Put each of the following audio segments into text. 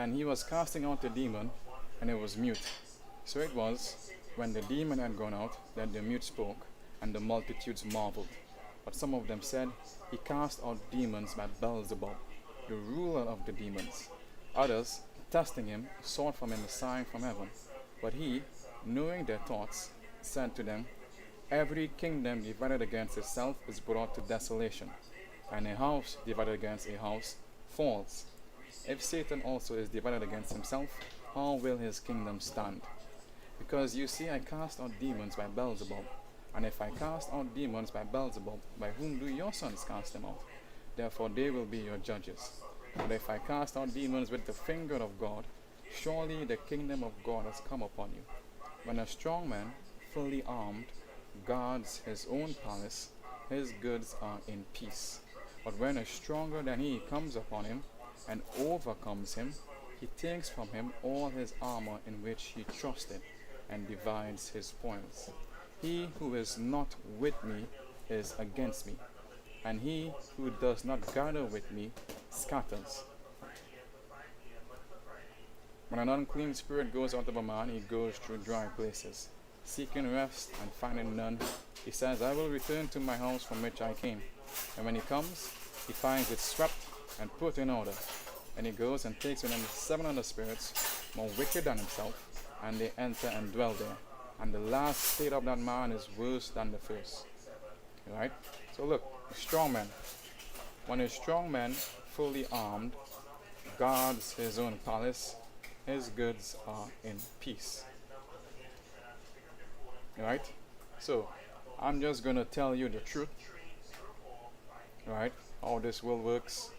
And he was casting out the demon, and it was mute. So it was, when the demon had gone out, that the mute spoke, and the multitudes marveled. But some of them said, He cast out demons by Beelzebub, the ruler of the demons. Others, testing him, sought from him a sign from heaven. But he, knowing their thoughts, said to them, Every kingdom divided against itself is brought to desolation, and a house divided against a house falls. If Satan also is divided against himself, how will his kingdom stand? Because you see, I cast out demons by Beelzebub. And if I cast out demons by Beelzebub, by whom do your sons cast them out? Therefore they will be your judges. But if I cast out demons with the finger of God, surely the kingdom of God has come upon you. When a strong man, fully armed, guards his own palace, his goods are in peace. But when a stronger than he comes upon him, and overcomes him, he takes from him all his armor in which he trusted, and divides his spoils. He who is not with me is against me, and he who does not gather with me scatters. When an unclean spirit goes out of a man, he goes through dry places, seeking rest and finding none. He says, I will return to my house from which I came. And when he comes, he finds it swept and put in order. And he goes and takes with him 700 spirits more wicked than himself, and they enter and dwell there. And the last state of that man is worse than the first. Right? So look, a strong man. When a strong man, fully armed, guards his own palace, his goods are in peace. Right? So, I'm just going to tell you the truth. Right? How this world works.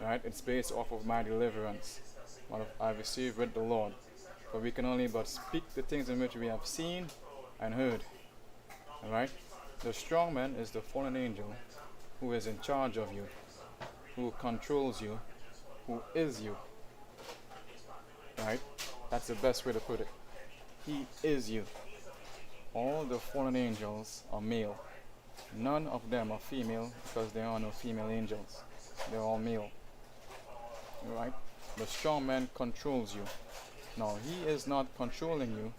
Right? It's based off of my deliverance, what I've received with the Lord. For we can only but speak the things in which we have seen and heard. Alright? The strong man is the fallen angel who is in charge of you, who controls you, who is you. Right? That's the best way to put it. He is you. All the fallen angels are male. None of them are female, because there are no female angels. They're all male. Right? The strong man controls you. Now, he is not controlling you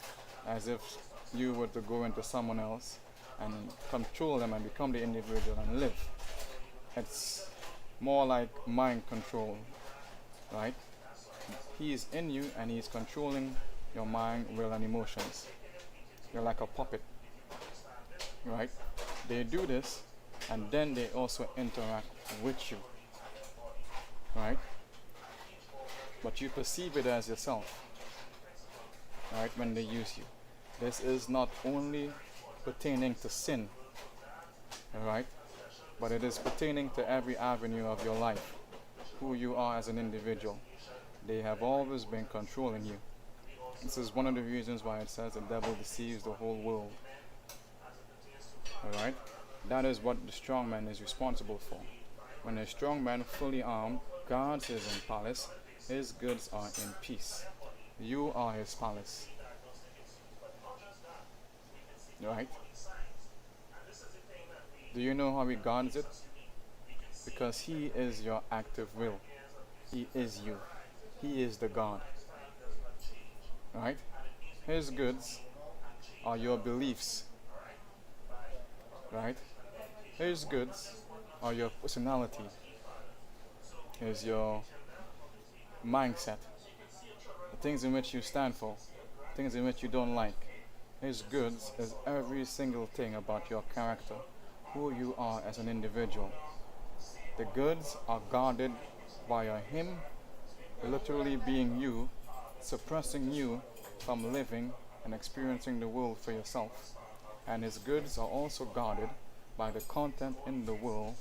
as if you were to go into someone else and control them and become the individual and live. It's more like mind control. Right? He is in you and he is controlling your mind, will, and emotions. You're like a puppet. Right? They do this and then they also interact with you. Right? But you perceive it as yourself. Right? When they use you. This is not only pertaining to sin. Right? But it is pertaining to every avenue of your life. Who you are as an individual. They have always been controlling you. This is one of the reasons why it says the devil deceives the whole world. Alright? That is what the strong man is responsible for. When a strong man, fully armed, guards his own palace, his goods are in peace. You are his palace. Right? Do you know how he guards it? Because he is your active will. He is you. He is the God. Right? His goods are your beliefs. Right? His goods are your personality. Is your mindset. The things in which you stand for. Things in which you don't like. His goods is every single thing about your character. Who you are as an individual. The goods are guarded via him literally being you, suppressing you from living and experiencing the world for yourself. And his goods are also guarded by the content in the world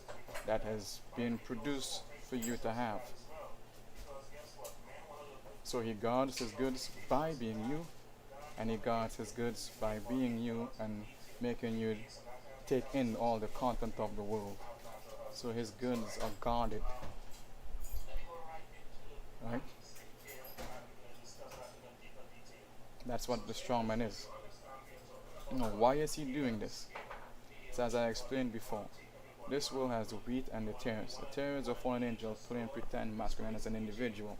that has been produced for you to have. So he guards his goods by being you, and he guards his goods by being you and making you take in all the content of the world. So his goods are guarded. Right? That's what the strong man is. Why is he doing this? So as I explained before, this world has the wheat and the tares. The tares are fallen angels putting pretend masculine as an individual.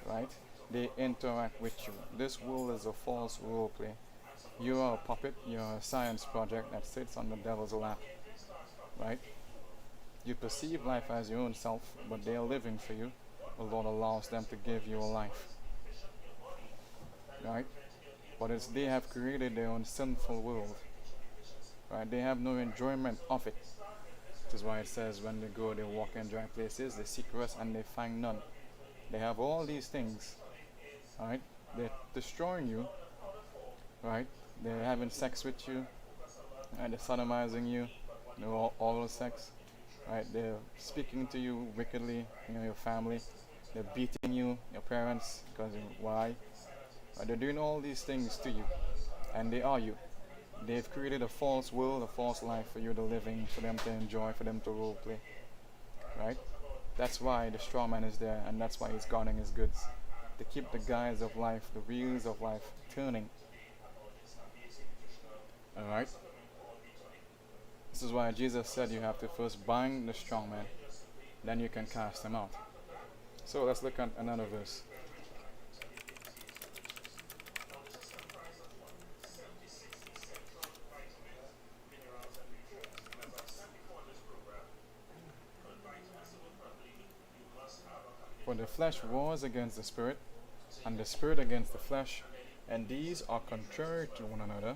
right? They interact with you. This world is a false role play. You are a puppet, you're a science project that sits on the devil's lap, right? You perceive life as your own self, but they are living for you. The Lord allows them to give you a life, right? But it's they have created their own sinful world, right? They have no enjoyment of it. This is why it says when they go, they walk in dry places, they seek rest and they find none. They have all these things, right? They're destroying you, right? They're having sex with you, right? They're sodomizing you, oral sex, right? They're speaking to you wickedly, your family. They're beating you, your parents, because why? Right? They're doing all these things to you, and they are you. They've created a false world, a false life for you to live in, for them to enjoy, for them to role play, right? That's why the strong man is there, and that's why he's guarding his goods. To keep the guides of life, the wheels of life turning. Alright? This is why Jesus said you have to first bind the strong man, then you can cast him out. So let's look at another verse. For the flesh wars against the spirit, and the spirit against the flesh, and these are contrary to one another,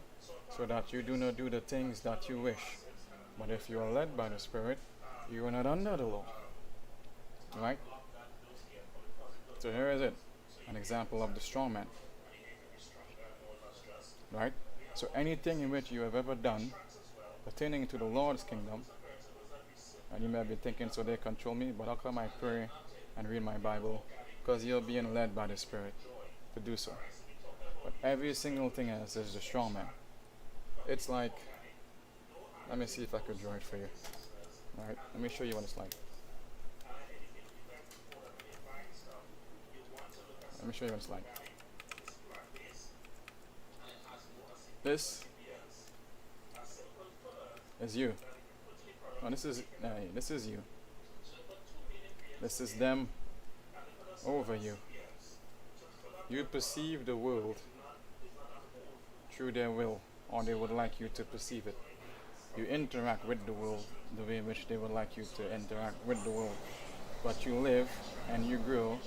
so that you do not do the things that you wish. But if you are led by the Spirit, you are not under the law. Right? So here is it, an example of the strong man. Right? So anything in which you have ever done pertaining to the Lord's kingdom, and you may be thinking, so they control me, but how come I pray and read my Bible? Because you're being led by the Spirit to do so. But every single thing else is the strong man. It's like, let me see if I could draw it for you. Alright, let me show you what it's like. Let me show you what it's like. This is you. Oh, this is you. This is them over you. You perceive the world through their will, or they would like you to perceive it. You interact with the world the way in which they would like you to interact with the world. But you live and you grow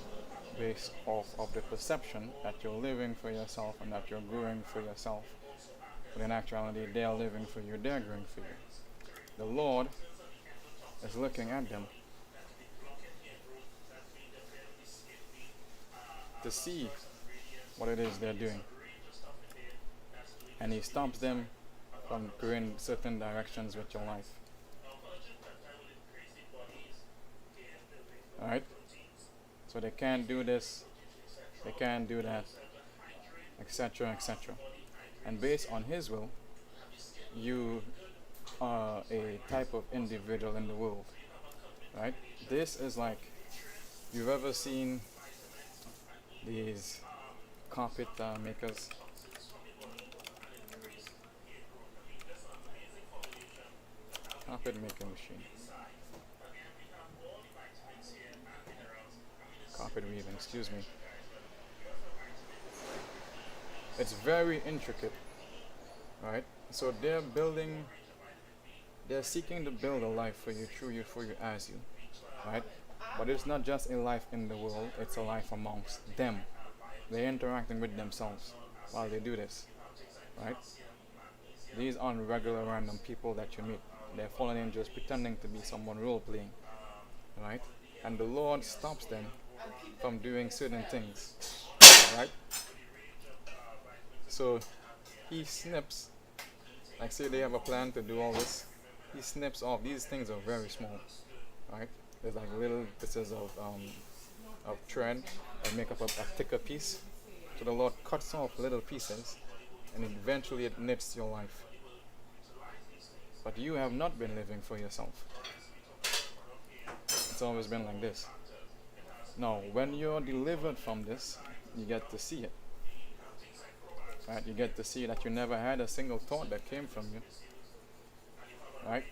based off of the perception that you're living for yourself and that you're growing for yourself. But in actuality, they are living for you, they're growing for you. The Lord is looking at them to see what it is they're doing. And He stops them from going certain directions with your life. Alright? So they can't do this, they can't do that, etc., etc. And based on His will, you are a type of individual in the world. Right? This is like, you've ever seen these carpet makers? Carpet making machine. Carpet weaving, excuse me. It's very intricate, right? So they're seeking to build a life for you, through you, for you, as you, right? But it's not just a life in the world, it's a life amongst them. They're interacting with themselves while they do this, right? These aren't regular random people that you meet. They're fallen angels pretending to be someone role-playing, right? And the Lord stops them from doing certain things, right? So He snips, like say they have a plan to do all this, He snips off. These things are very small, right? There's like little pieces of thread that make up a thicker piece. So the Lord cuts off little pieces, and eventually it knits your life. But you have not been living for yourself. It's always been like this. Now, when you're delivered from this, you get to see it. Right? You get to see that you never had a single thought that came from you. Right?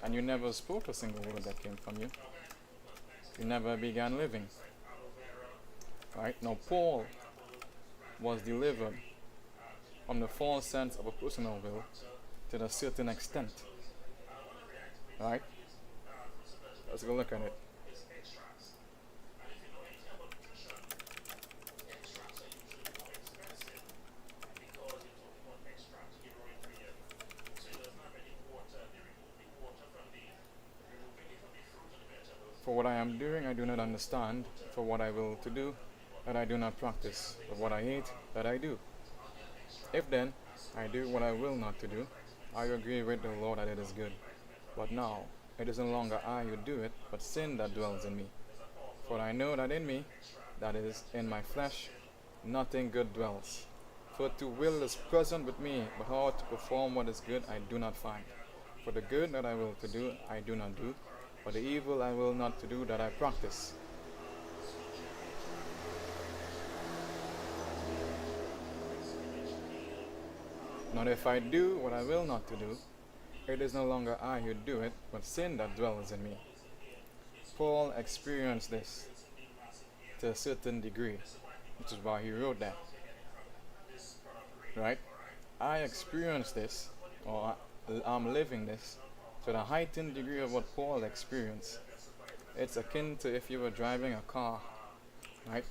And you never spoke a single word that came from you. You never began living. Right? Now Paul was delivered from the false sense of a personal will to a certain extent. Right? Let's go look at it. For what I am doing, I do not understand. For what I will to do, that I do not practice. But what I hate, that I do. If then I do what I will not to do, I agree with the Lord that it is good. But now it is no longer I who do it, but sin that dwells in me. For I know that in me, that is, in my flesh, nothing good dwells. For to will is present with me, but how to perform what is good I do not find. For the good that I will to do, I do not do, but the evil I will not to do, that I practice. Now if I do what I will not to do, it is no longer I who do it, but sin that dwells in me. Paul experienced this to a certain degree, which is why he wrote that. Right? I experienced this, or I'm living this, to the heightened degree of what Paul experienced. It's akin to if you were driving a car, right?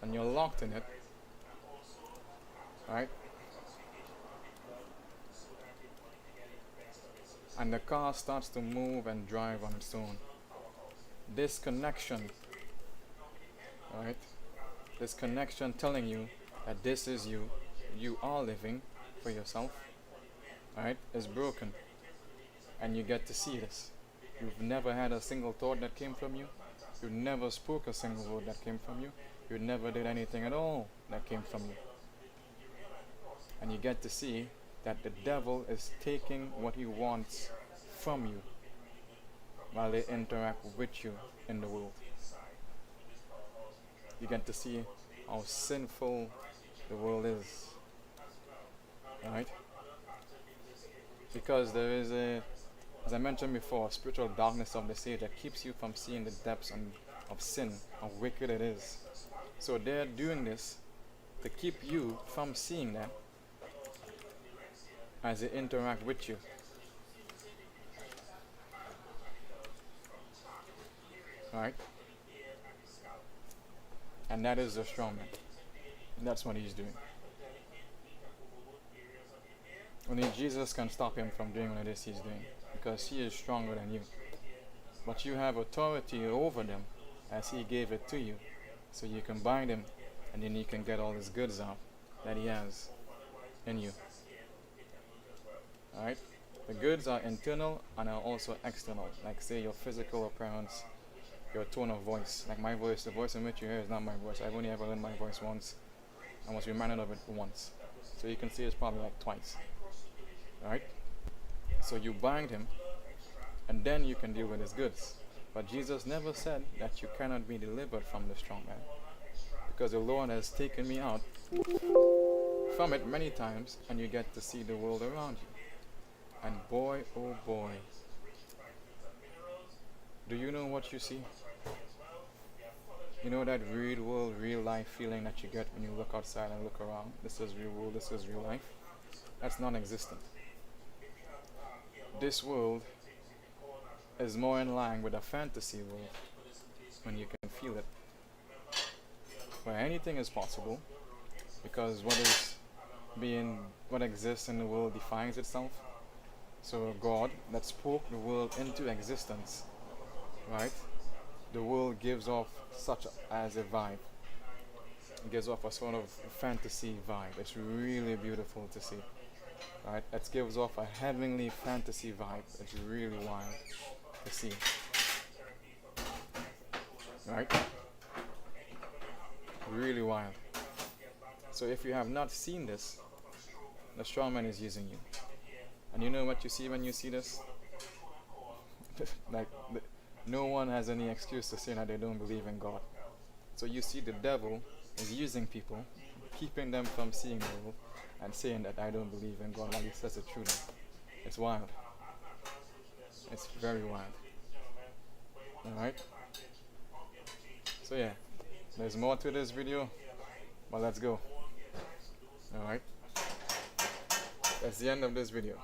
And you're locked in it, right? And the car starts to move and drive on its own. This connection, right? This connection telling you that this is you, you are living for yourself, right? Is broken. And you get to see this. You've never had a single thought that came from you. You never spoke a single word that came from you. You never did anything at all that came from you. And you get to see that the devil is taking what he wants from you while they interact with you in the world. You get to see how sinful the world is. Right? Because there is as I mentioned before, spiritual darkness of the age that keeps you from seeing the depths of sin, how wicked it is. So they're doing this to keep you from seeing that as they interact with you. Right? And that is the strongman. That's what he's doing. Only Jesus can stop him from doing what it is he's doing, because he is stronger than you. But you have authority over them as he gave it to you. So you can bind him, and then you can get all his goods out that he has in you. Alright? The goods are internal and are also external. Like say your physical appearance, your tone of voice. Like my voice, the voice in which you hear is not my voice. I've only ever heard my voice once. I was reminded of it once. So you can see it's probably like twice. Alright? So you bind him, and then you can deal with his goods. But Jesus never said that you cannot be delivered from the strong man, because the Lord has taken me out from it many times, and you get to see the world around you. And boy, oh boy, do you know what you see? You know that real world, real life feeling that you get when you look outside and look around? This is real world, this is real life. That's non-existent. This world is more in line with a fantasy world when you can feel it, where anything is possible, because what exists in the world defines itself. So God that spoke the world into existence, right? The world gives off such as a vibe. It gives off a sort of fantasy vibe. It's really beautiful to see. Right? It gives off a heavenly fantasy vibe. It's really wild to see. Right? Really wild. So if you have not seen this, the strongman is using you. And you know what you see when you see this? No one has any excuse to say that they don't believe in God. So you see the devil is using people, keeping them from seeing the world, and saying that I don't believe in God while he says it truly. It's wild. It's very wild. Alright? So yeah, There's more to this video, but let's go. Alright, that's the end of this video.